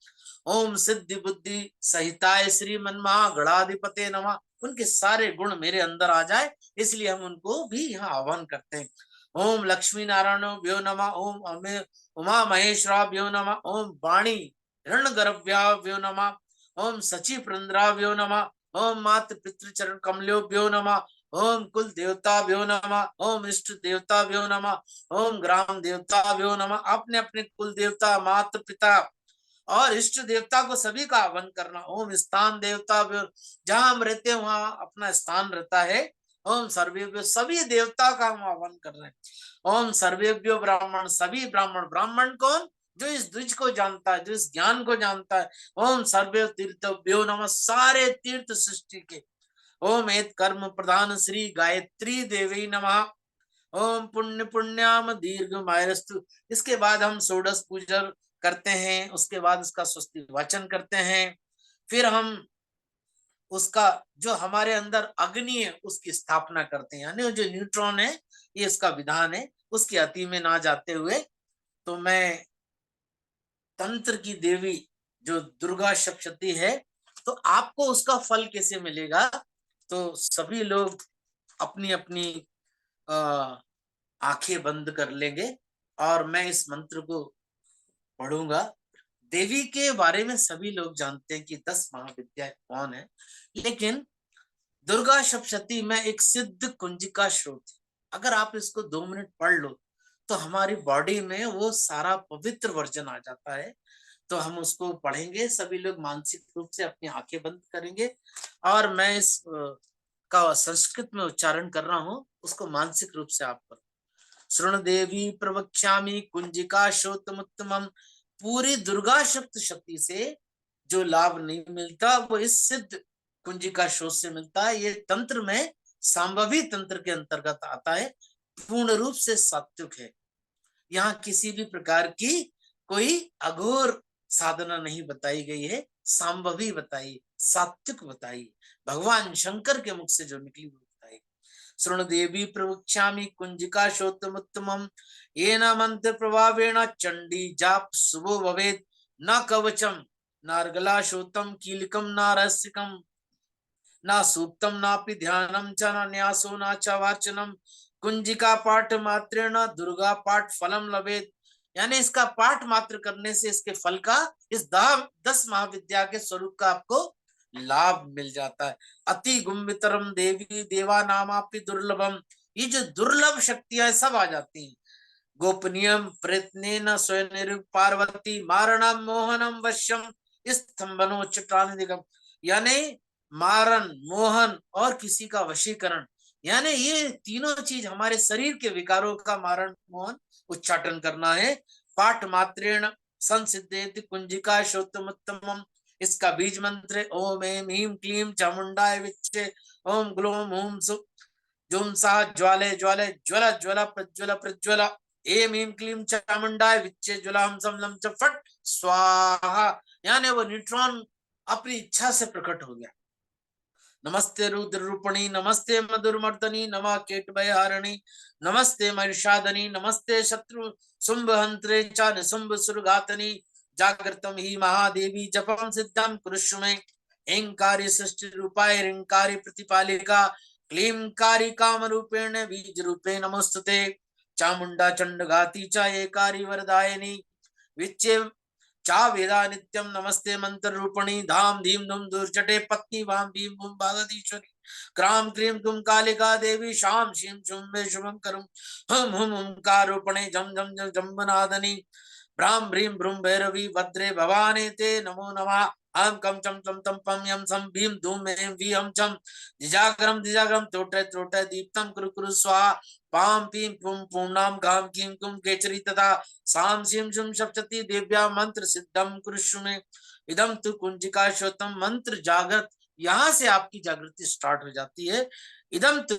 ओम सिद्धि बुद्धि सहिताय श्री मन्मा गणाधिपते नमः। उनके सारे गुण मेरे अंदर आ जाए, इसलिए हम उनको भी यहाँ आह्वान करते हैं। ओम लक्ष्मी नारायण व्यो नमः, ओम उमा महेश्वराभ्यो नमः, ओम वाणी हिरण्यगर्भाभ्यो नमः, ओम सची प्रंद्राभ्यो नमः, ओम मातृ पितृ चरण कमलोभ्यो नमः, ओम कुल देवताभ्यो नमः, ओम इष्ट देवताभ्यो नमः, ओम ग्राम देवताभ्यो नमः। अपने अपने कुल देवता, माता पिता और इष्ट देवता को सभी का आह्वान करना। ओम स्थान देवता, जहां हम रहते हैं वहां अपना स्थान रहता है। ओम सर्वेभ्यो, सभी देवता का हम आह्वान कर रहे हैं। ओम सर्वेभ्यो ब्राह्मण, सभी ब्राह्मण। ब्राह्मण कौन? जो इस द्विज को जानता है, जो इस ज्ञान को जानता है। ओम सर्वे तीर्थभ्यो नमः, सारे तीर्थ सृष्टि के। ओम एत कर्म प्रधान श्री गायत्री देवी नमः। ओम पुण्य पुण्याम दीर्घमायस्तु। इसके बाद हम षोडश पूजन करते हैं, उसके बाद उसका स्वस्ति वाचन करते हैं। फिर हम उसका जो हमारे अंदर अग्नि है उसकी स्थापना करते हैं, यानी जो न्यूट्रॉन है, ये इसका विधान है। उसकी अति में ना जाते हुए तो मैं तंत्र की देवी जो दुर्गा सप्तशती है, तो आपको उसका फल कैसे मिलेगा? तो सभी लोग अपनी अपनी आंखें बंद कर लेंगे और मैं इस मंत्र को पढ़ूंगा। देवी के बारे में सभी लोग जानते हैं कि 10 महाविद्या कौन है, लेकिन दुर्गा सप्तशती में एक सिद्ध कुंजिका स्रोत है। अगर आप इसको 2 मिनट पढ़ लो तो हमारी बॉडी में वो सारा पवित्र वर्जन आ जाता है। तो हम उसको पढ़ेंगे, सभी लोग मानसिक रूप से अपनी आंखें बंद करेंगे और मैं इस का संस्कृत में उच्चारण कर रहा हूं, उसको मानसिक रूप से आप करो। शृण देवी प्रवक्ष्यामि कुंजिका श्रोतमुत्तमम। पूरी दुर्गा सप्तशती से जो लाभ नहीं मिलता वो इस सिद्ध कुंजिका श्रोत से मिलता है। ये तंत्र में सांभवी तंत्र के अंतर्गत आता है, पूर्ण रूप से सात्विक है। यहाँ किसी भी प्रकार की कोई अघोर साधना नहीं बताई गई है, सांभवी बताई, सात्विक बताई, भगवान शंकर के मुख से जो निकली वो बताई। शृण देवी प्रवक्ष्यामि कुंजिका श्रोतमुत्तमम। येन मंत्र प्रभावेण चंडी जाप शुभो भवेत्। न कवचम नार्गला श्रोतम कीलकम न रहस्यकम न सूक्तम नापि ध्यानम च न न्यासो न च वाचनम। कुंजिका पाठ मात्रेण दुर्गा पाठ फलम लभेत। यानी इसका पाठ मात्र करने से इसके फल का, इस 10 महाविद्या के स्वरूप का आपको लाभ मिल जाता है। अति गुम्बितरम देवी देवा नामापि दुर्लभम। ये जो दुर्लभ शक्तियां सब आ जाती हैं। गोपनीयम प्रयत्नेन स्वयं पार्वती मारणम मोहनम वश्यम स्तंभनो चट्टान दिगम। यानी मारन, मोहन और किसी का वशीकरण, यानी ये तीनों चीज हमारे शरीर के विकारों का मारण, मोहन, उच्चाटन करना है। पाठ मात्रेण संसिद्धेति कुंजिका श्रोतमुत्तमम। इसका बीज मंत्र ओम ऐं ह्रीं क्लीं चामुंडाय विच्चे। ओम ग्लूम हूं सु जुम सा ज्वाले ज्वाले ज्वल ज्वल प्रज्वल प्रज्वल। ऐं ह्रीं क्लीं चामुंडाय विच्चे ज्वलम समलम च फट स्वाहा। यानी वो न्यूट्रॉन अपनी इच्छा से प्रकट हो गया। नमस्ते रुद्र रूपणी, नमस्ते मधुरमर्दनी, नमः केटभयहारिणी, नमस्ते महिषादनी, नमस्ते शत्रु शुंभहंत्रे च निशुंभ सुरघातनी। जागृतम ही महादेवी जपम सिद्धम कुरुष्व में। ऐंकारी सृष्टि रूपाय ऋंकारी प्रतिपालिका क्लींकारी काम रूपेण बीज रूपे नमोस्तुते। चामुंडा चंडघाती च एकारी वरदायिनी विच्चे चा वेदा नित्यम। नमस्ते मंत्र रूपणी धाम धीम धूम दूरचटे पत्नी वाम भीम भूम भागदीश्वरी। क्राम क्रीम तुम कालिका देवी शाम शीम शुम मे शुभम करुम। हम हम ओंकार रूपणे झम झम झम जम्बनादनी। भ्राम भ्रीम भ्रूम भैरवी भद्रे भवानी ते नमो नमः। हम कम चम चम तम पम यम सम भीम धूम एम वी हम चम। दिजाग्रम त्रोटे त्रोटे दीप्तम कुरु कुरु स्वाहा। पाम पीम पुम पूर्णाम गाम कीम कुम केचरी तथा साम सीम शुम सप्तशती देव्या मंत्र सिद्धम कुरुष्व में। इदम तु कुंजिका श्रोतम। मंत्र जागृत, यहां से आपकी जागृति स्टार्ट हो जाती है। इदम तु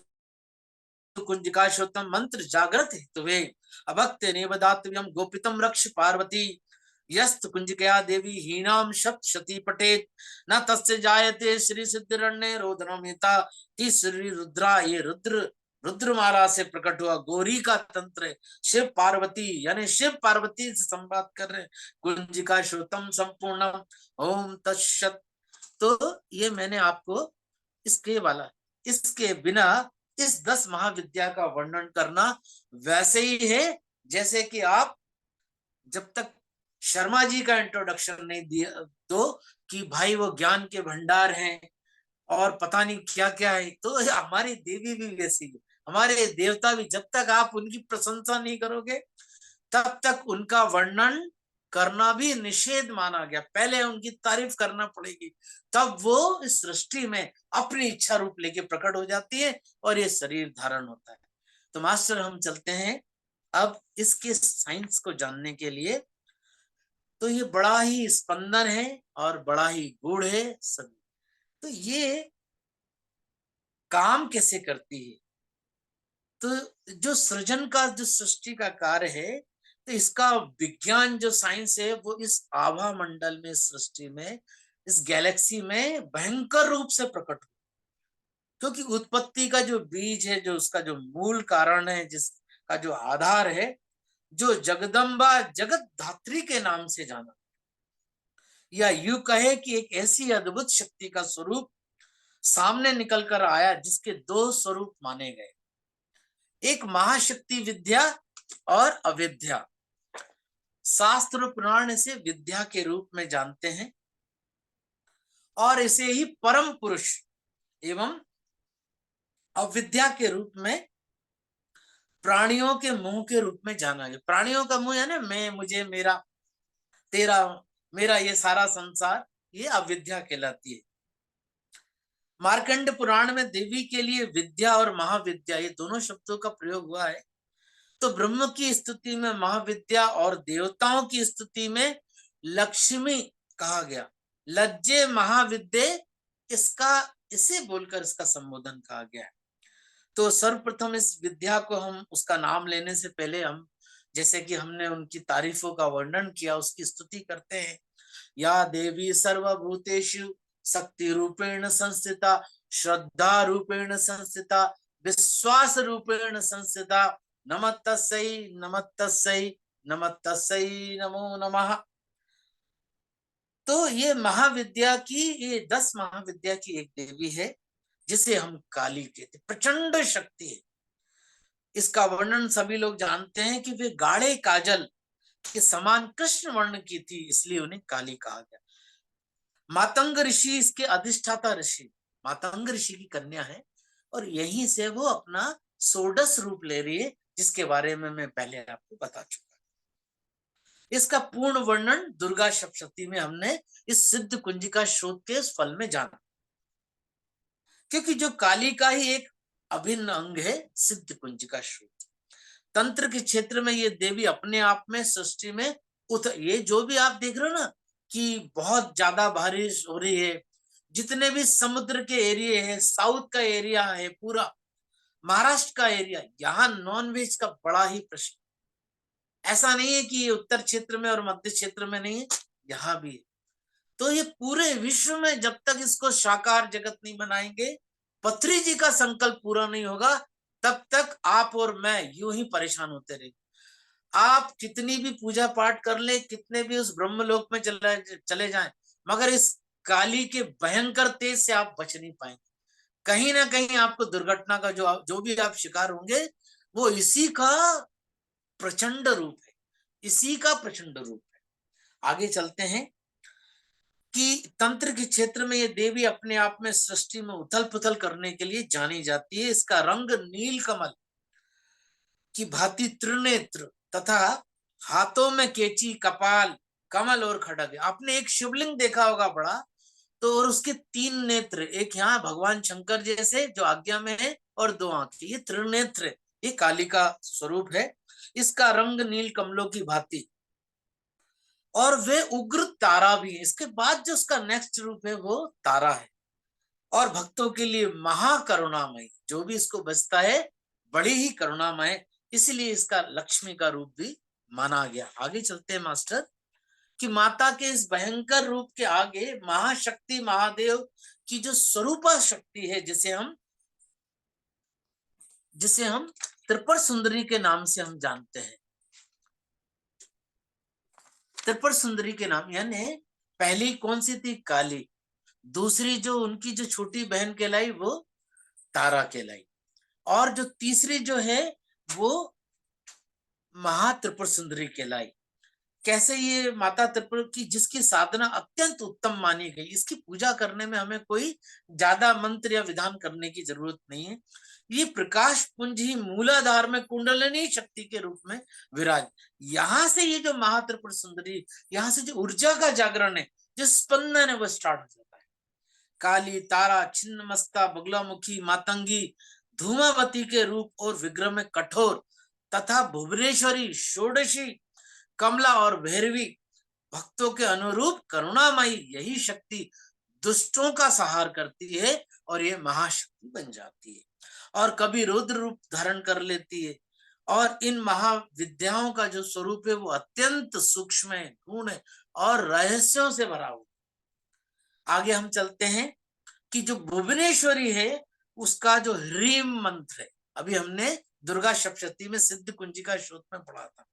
कुंजिका श्रोतम, मंत्र जागृत है तुम्हें। अभक्त नेवदातव्यम गोपितम रक्ष पार्वती। यस्त कुंजिकया देवी हीनाम सप्तशती पटेत। न तस्य जायते श्री सिद्धिरण्य रोदनमेता। तीसरी रुद्रा, ये रुद्र रुद्रमाला से प्रकट हुआ गौरी का तंत्र है। शिव पार्वती, यानी शिव पार्वती से संवाद कर रहे। कुंजिका श्रोतम संपूर्णम। ओम तत्सत। तो ये मैंने आपको इसके बिना इस 10 महाविद्या का वर्णन करना वैसे ही है जैसे कि आप जब तक शर्मा जी का इंट्रोडक्शन नहीं दिया दो कि भाई वो ज्ञान के भंडार हैं और पता नहीं क्या क्या है, तो हमारी देवी भी वैसी है, हमारे देवता भी, जब तक आप उनकी प्रशंसा नहीं करोगे तब तक उनका वर्णन करना भी निषेध माना गया। पहले उनकी तारीफ करना पड़ेगी, तब वो इस सृष्टि में अपनी इच्छा रूप लेके प्रकट हो जाती है और ये शरीर धारण होता है। तो मास्टर हम चलते हैं अब इसके साइंस को जानने के लिए। तो ये बड़ा ही स्पंदन है और बड़ा ही गूढ़ है सभी। तो ये काम कैसे करती है? तो जो सृजन का, जो सृष्टि का कार्य है, तो इसका विज्ञान जो साइंस है वो इस आभा मंडल में, सृष्टि में, इस गैलेक्सी में भयंकर रूप से प्रकट हो, क्योंकि उत्पत्ति का जो बीज है, जो उसका जो मूल कारण है, जिसका जो आधार है, जो जगदम्बा जगत धात्री के नाम से जाना, या यूं कहे कि एक ऐसी अद्भुत शक्ति का स्वरूप सामने निकल कर आया जिसके 2 स्वरूप माने गए, एक महाशक्ति विद्या और अविद्या। शास्त्र पुराण से विद्या के रूप में जानते हैं और इसे ही परम पुरुष एवं अविद्या के रूप में प्राणियों के मुंह के रूप में जाना गया। प्राणियों का मुंह है ना, मैं, मुझे, मेरा, तेरा, मेरा, ये सारा संसार, ये अविद्या कहलाती है। मार्कंड पुराण में देवी के लिए विद्या और महाविद्या, ये दोनों शब्दों का प्रयोग हुआ है। तो ब्रह्म की स्तुति में महाविद्या और देवताओं की स्तुति में लक्ष्मी कहा गया। लज्जे महाविद्ये, इसका, इसे बोलकर इसका संबोधन कहा गया है। तो सर्वप्रथम इस विद्या को हम, उसका नाम लेने से पहले हम, जैसे कि हमने उनकी तारीफों का वर्णन किया, उसकी स्तुति करते हैं। या देवी सर्वभूतेषु शक्ति रूपेण संस्थिता, श्रद्धा रूपेण संस्थिता, विश्वास रूपेण संस्थिता, नमस्तस्यै नमस्तस्यै नमस्तस्यै नमो नमः। तो ये महाविद्या की, ये 10 महाविद्या की एक देवी है जिसे हम काली कहते, प्रचंड शक्ति है। इसका वर्णन सभी लोग जानते हैं कि वे गाढ़े काजल के समान कृष्ण वर्ण की थी, इसलिए उन्हें काली कहा गया। मातंग ऋषि इसके अधिष्ठाता ऋषि, मातंग ऋषि की कन्या है और यहीं से वो अपना षोडश रूप ले रही है, जिसके बारे में मैं पहले आपको बता चुका। इसका पूर्ण वर्णन दुर्गा सप्तशती में हमने इस सिद्ध कुंजिका स्रोत के इस फल में जाना, क्योंकि जो काली का ही एक अभिन्न अंग है सिद्ध कुंजिका स्रोत। तंत्र के क्षेत्र में ये देवी अपने आप में सृष्टि में ये जो भी आप देख रहे हो ना कि बहुत ज्यादा बारिश हो रही है, जितने भी समुद्र के एरिया है, साउथ का एरिया है, पूरा महाराष्ट्र का एरिया, यहाँ नॉनवेज का बड़ा ही प्रश्न। ऐसा नहीं है कि ये उत्तर क्षेत्र में और मध्य क्षेत्र में नहीं है, यहाँ भी है। तो ये पूरे विश्व में जब तक इसको शाकाहार जगत नहीं बनाएंगे, पथरी जी का संकल्प पूरा नहीं होगा, तब तक आप और मैं यूं ही परेशान होते रहेंगे। आप कितनी भी पूजा पाठ कर ले, कितने भी उस ब्रह्मलोक में चले जाएं, मगर इस काली के भयंकर तेज से आप बच नहीं पाएंगे। कहीं ना कहीं आपको दुर्घटना का जो भी आप शिकार होंगे, वो इसी का प्रचंड रूप है, इसी का प्रचंड रूप है। आगे चलते हैं कि तंत्र के क्षेत्र में ये देवी अपने आप में सृष्टि में उथल पुथल करने के लिए जानी जाती है। इसका रंग नील कमल की भांति त्रिनेत्र तथा हाथों में कैंची, कपाल, कमल और खड्ग। आपने एक शिवलिंग देखा होगा बड़ा, तो और उसके 3 नेत्र, एक यहाँ भगवान शंकर जैसे जो आज्ञा में है और 2 आंखें, ये त्रिनेत्र, ये काली का स्वरूप है। इसका रंग नील कमलों की भांति और वे उग्र तारा भी है। इसके बाद जो उसका नेक्स्ट रूप है वो तारा है और भक्तों के लिए महाकरुणामय, जो भी इसको बचता है बड़ी ही करुणामय, इसलिए इसका लक्ष्मी का रूप भी माना गया। आगे चलते हैं मास्टर कि माता के इस भयंकर रूप के आगे महाशक्ति महादेव की जो स्वरूपा शक्ति है, जिसे हम त्रिपुर सुंदरी के नाम से हम जानते हैं। त्रिपुर सुंदरी के नाम, यानी पहली कौन सी थी? काली। दूसरी जो उनकी जो छोटी बहन कहलाई वो तारा कहलाई, और जो तीसरी जो है वो महात्रिपुर सुंदरी कहलाई। कैसे ये माता त्रिपुरा की जिसकी साधना अत्यंत उत्तम मानी गई, इसकी पूजा करने में हमें कोई ज्यादा मंत्र या विधान करने की जरूरत नहीं है। ये प्रकाश पुंज ही मूलाधार में कुंडलिनी शक्ति के रूप में विराज, यहाँ से ये जो महात्रिपुर सुंदरी, यहाँ से जो ऊर्जा का जागरण है, जो स्पंदन है वो स्टार्ट हो जाता है। काली, तारा, छिन्नमस्ता, बगलामुखी, मातंगी, धूमावती के रूप और विग्रह में कठोर तथा भुवनेश्वरी, षोडशी, कमला और भैरवी, भक्तों के अनुरूप करुणामयी, यही शक्ति दुष्टों का संहार करती है और ये महाशक्ति बन जाती है, और कभी रुद्र रूप धारण कर लेती है। और इन महाविद्याओं का जो स्वरूप है वो अत्यंत सूक्ष्म है, गूढ़ है और रहस्यों से भरा हुआ। आगे हम चलते हैं कि जो भुवनेश्वरी है उसका जो ह्रीम मंत्र है, अभी हमने दुर्गा सप्तशती में सिद्ध कुंजिका श्रोत में पढ़ा था,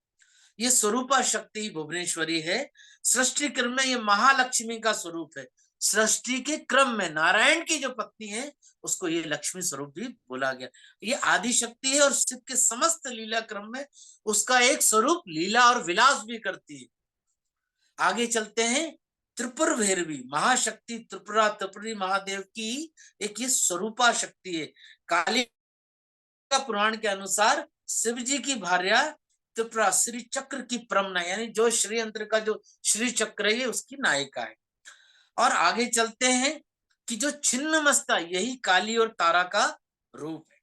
ये स्वरूपा शक्ति भुवनेश्वरी है। सृष्टि क्रम में ये महालक्ष्मी का स्वरूप है, सृष्टि के क्रम में नारायण की जो पत्नी है उसको ये लक्ष्मी स्वरूप भी बोला गया। ये आदि शक्ति है और शिव के समस्त लीला क्रम में उसका एक स्वरूप लीला और विलास भी करती है। आगे चलते हैं, त्रिपुर भैरवी महाशक्ति त्रिपुरा त्रिपुरी महादेव की एक ये स्वरूपा शक्ति है। काली का पुराण के अनुसार शिव जी की भार्या त्रिपुरा श्री चक्र की प्रमना, यानी जो श्री यंत्र का जो श्री चक्र है उसकी नायिका है। और आगे चलते हैं कि जो छिन्नमस्ता यही काली और तारा का रूप है।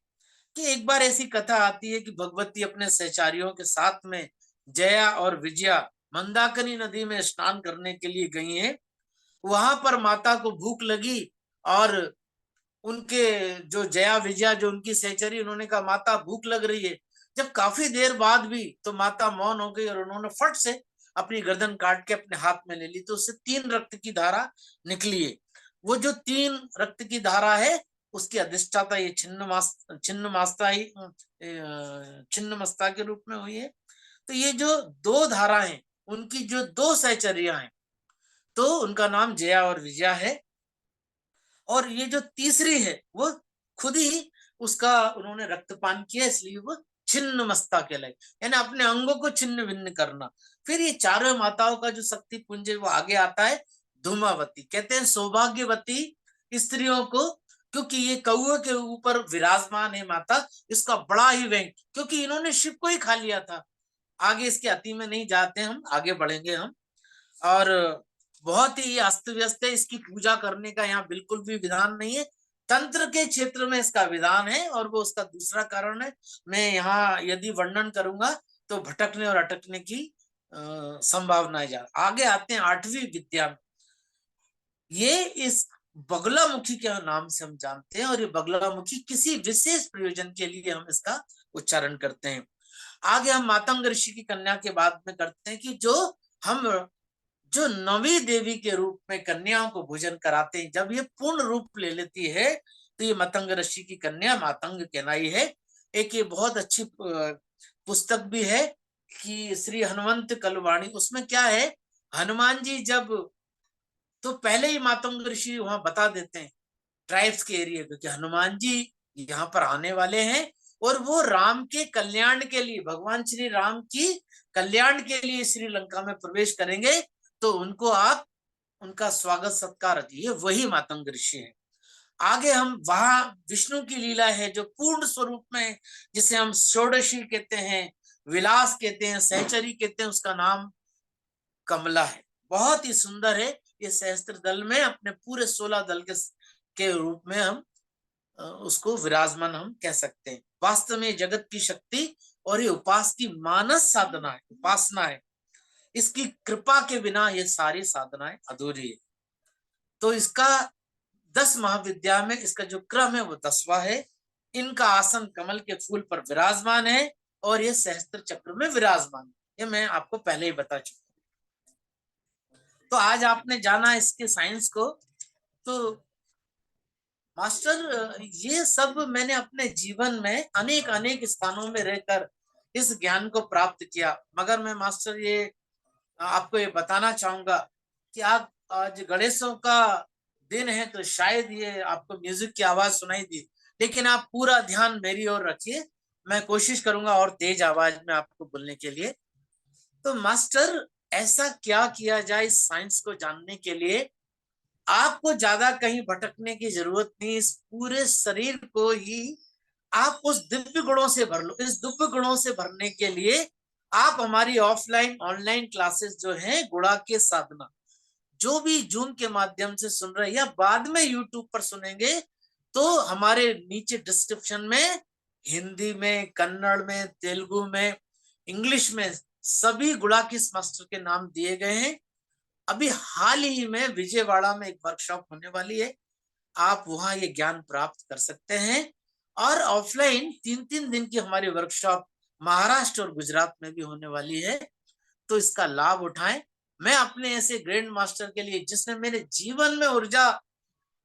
कि एक बार ऐसी कथा आती है कि भगवती अपने सहचारियों के साथ में जया और विजया मंदाकिनी नदी में स्नान करने के लिए गई हैं। वहां पर माता को भूख लगी और उनके जो जया विजया जो उनकी सहचरी, उन्होंने कहा माता भूख लग रही है। जब काफी देर बाद भी तो माता मौन हो गई और उन्होंने फट से अपनी गर्दन काट के अपने हाथ में ले ली, तो उससे 3 रक्त की धारा निकली है। वो जो 3 रक्त की धारा है उसकी अधिष्ठाता ये छिन्नमस्ता के रूप में हुई है। तो ये जो 2 धारा हैं उनकी जो 2 सहचर्या हैं तो उनका नाम जया और विजया है। और ये जो तीसरी है वो खुद ही उसका उन्होंने रक्तपान किया, इसलिए वो छिन्नमस्ता कहलाई, यानी अपने अंगों को छिन्न भिन्न करना। फिर ये चारों माताओं का जो शक्ति पुंज है वो आगे आता है धूमावती, कहते हैं सौभाग्यवती स्त्रियों को, क्योंकि ये कौए के ऊपर विराजमान है माता, इसका बड़ा ही व्यंग, क्योंकि इन्होंने शिव को ही खा लिया था। आगे इसके अति में नहीं जाते, हम आगे बढ़ेंगे हम। और बहुत ही अस्त व्यस्त है, इसकी पूजा करने का यहाँ बिल्कुल भी विधान नहीं है। तंत्र के क्षेत्र में इसका विधान है और वो उसका दूसरा कारण है। मैं यहाँ यदि वर्णन करूंगा तो भटकने और अटकने की संभावना है। आगे आते हैं 8वीं विद्या में। ये इस बगलामुखी के नाम से हम जानते हैं और ये बगलामुखी किसी विशेष प्रयोजन के लिए हम इसका उच्चारण करते हैं। आगे हम मातंग ऋषि की कन्या के बाद में करते हैं कि जो नवी देवी के रूप में कन्याओं को भोजन कराते हैं, जब ये पूर्ण रूप ले लेती है तो ये मतंग ऋषि की कन्या मातंग कहलाई है। एक ये बहुत अच्छी पुस्तक भी है कि श्री हनुमंत कलवाणी, उसमें क्या है, हनुमान जी जब, तो पहले ही मातंग ऋषि वहां बता देते हैं ट्राइब्स के एरिया को कि हनुमान जी यहाँ पर आने वाले हैं और वो राम के कल्याण के लिए, भगवान श्री राम की कल्याण के लिए श्रीलंका में प्रवेश करेंगे, तो उनको आप उनका स्वागत सत्कार कीजिए। वही मातंग ऋषि है। आगे हम वहां विष्णु की लीला है जो पूर्ण स्वरूप में, जिसे हम षोडशी कहते हैं, विलास कहते हैं, सहचरी कहते हैं, उसका नाम कमला है। बहुत ही सुंदर है। ये सहस्त्र दल में अपने पूरे 16 दल के रूप में हम उसको विराजमान हम कह सकते हैं। वास्तव में जगत की शक्ति और ये उपास की मानस साधना है, उपासना है। इसकी कृपा के बिना ये सारी साधनाएं अधूरी है। तो इसका 10 महाविद्या में इसका जो क्रम है वो 10वां है। इनका आसन कमल के फूल पर विराजमान है और ये सहस्त्र चक्र में विराजमान है। ये मैं आपको पहले ही बता चुका। तो आज आपने जाना इसके साइंस को, तो मास्टर ये सब मैंने अपने जीवन में अनेक अनेक स्थानों में रहकर इस ज्ञान को प्राप्त किया। मगर मैं मास्टर ये आपको ये बताना चाहूंगा कि आप आज गणेशों का दिन है तो शायद ये आपको म्यूजिक की आवाज सुनाई दी, लेकिन आप पूरा ध्यान मेरी ओर रखिए, मैं कोशिश करूंगा और तेज आवाज में आपको बोलने के लिए। तो मास्टर, ऐसा क्या किया जाए इस साइंस को जानने के लिए? आपको ज्यादा कहीं भटकने की जरूरत नहीं, इस पूरे शरीर को ही आप उस दिव्य गुणों से भर लो। इस दिव्य गुणों से भरने के लिए आप हमारी ऑफलाइन ऑनलाइन क्लासेस जो हैं गुणा के साधना, जो भी जूम के माध्यम से सुन रहे हैं या बाद में यूट्यूब पर सुनेंगे, तो हमारे नीचे डिस्क्रिप्शन में हिंदी में, कन्नड़ में, तेलुगु में, इंग्लिश में सभी गुड़ाकिस मास्टर के नाम दिए गए हैं। अभी हाल ही में विजयवाड़ा में एक वर्कशॉप होने वाली है, आप वहां ये ज्ञान प्राप्त कर सकते हैं। और ऑफलाइन 3-3 दिन की हमारी वर्कशॉप महाराष्ट्र और गुजरात में भी होने वाली है, तो इसका लाभ उठाएं। मैं अपने ऐसे ग्रैंड मास्टर के लिए जिसने मेरे जीवन में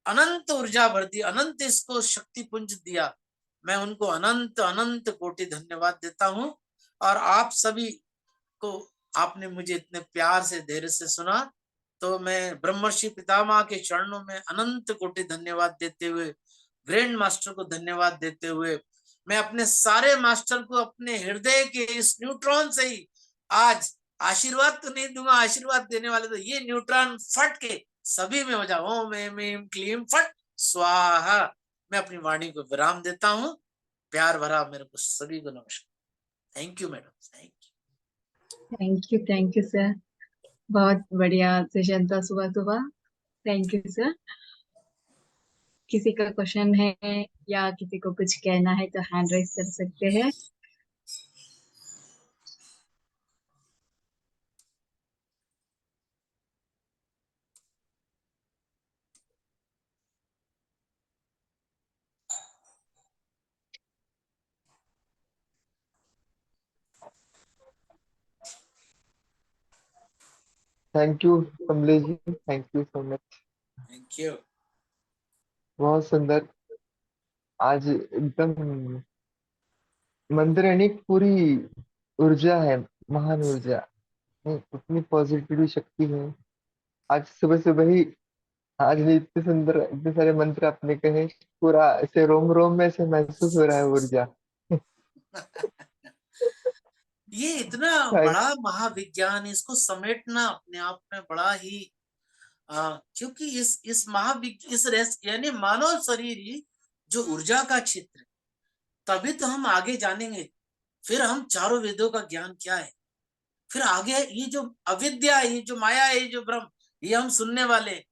अनंत ऊर्जा भर दी, अनंत इसको शक्ति पुंज दिया, मैं उनको अनंत अनंत कोटि धन्यवाद देता हूं। और आप सभी को, आपने मुझे इतने प्यार से धैर्य से सुना, तो मैं ब्रह्मर्षि पितामह के चरणों में अनंत कोटि धन्यवाद देते हुए, ग्रैंड मास्टर को धन्यवाद देते हुए, मैं अपने सारे मास्टर को अपने हृदय के इस न्यूट्रॉन से ही आज आशीर्वाद तो नहीं दूंगा, आशीर्वाद देने वाले तो ये न्यूट्रॉन फट के सभी में हो जाओ। ओम ऐम ऐम क्लीम फट स्वाहा। मैं अपनी वाणी को विराम देता हूँ। प्यार भरा मेरे को सभी को नमस्कार। Thank you madam, thank thank you sir, बहुत बढ़िया सेशन था सुबह सुबह। Thank you sir. किसी का क्वेश्चन है या किसी को कुछ कहना है तो हैंड राइज कर सकते हैं। Thank you Kamlesh ji, thank you so much. You. बहुत सुंदर। आज एकदम मंत्र यानी पूरी ऊर्जा है, महान ऊर्जा। इतनी पॉजिटिव शक्ति है। आज सुबह सुबह ही, आज भी इतने सुंदर इतने सारे मंत्र आपने कहे, पूरा ऐसे रोम रोम में ऐसे महसूस हो रहा है ऊर्जा। ये इतना थैंक बड़ा महाविज्ञान, इसको समेटना अपने आप में बड़ा ही क्योंकि इस महाविज्ञान यानी मानव शरीर ही जो ऊर्जा का क्षेत्र है, तभी तो हम आगे जानेंगे। फिर हम चारों वेदों का ज्ञान क्या है, फिर आगे ये जो अविद्या है, ये जो माया है, ये जो ब्रह्म, ये हम सुनने वाले हैं।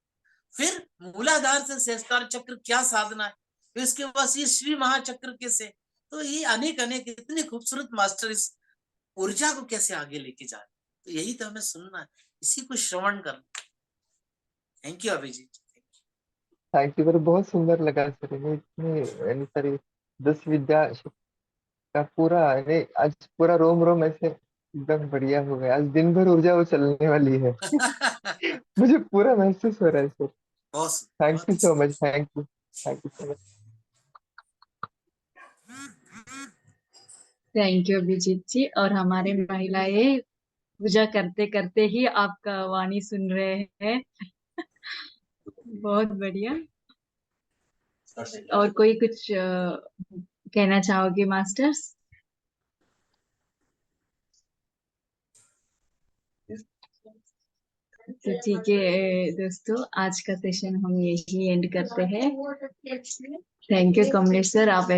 फिर मूलाधार से सहस्त्रार चक्र क्या साधना है, फिर इसके बाद ये श्री महाचक्र कैसे। तो ये अनेक अनेक इतने खूबसूरत मास्टर इस ऊर्जा को कैसे आगे लेके जा रहे, तो यही तो हमें सुनना है, इसी को श्रवण करना। Thank you Abhijeet. Thank you sir, बहुत सुंदर लगा सर। ये इतने यानी सारी 10 विद्या का पूरा यानी आज पूरा रोम रोम ऐसे एकदम बढ़िया हो गया। आज दिन भर ऊर्जा वो चलने वाली है। मुझे पूरा महसूस हो रहा है सर। बहुत थैंक बहुत यू सो मच, अच्छा। Thank you so much. Thank you Abhijit ji. और हमारे महिलाएं पूजा करते करते ही आपका वाणी सुन रहे हैं। बहुत बढ़िया। और कोई कुछ कहना चाहोगे मास्टर्स? तो ठीक है दोस्तों, आज का सेशन हम यही एंड करते हैं। थैंक यू कमलेश सर, आप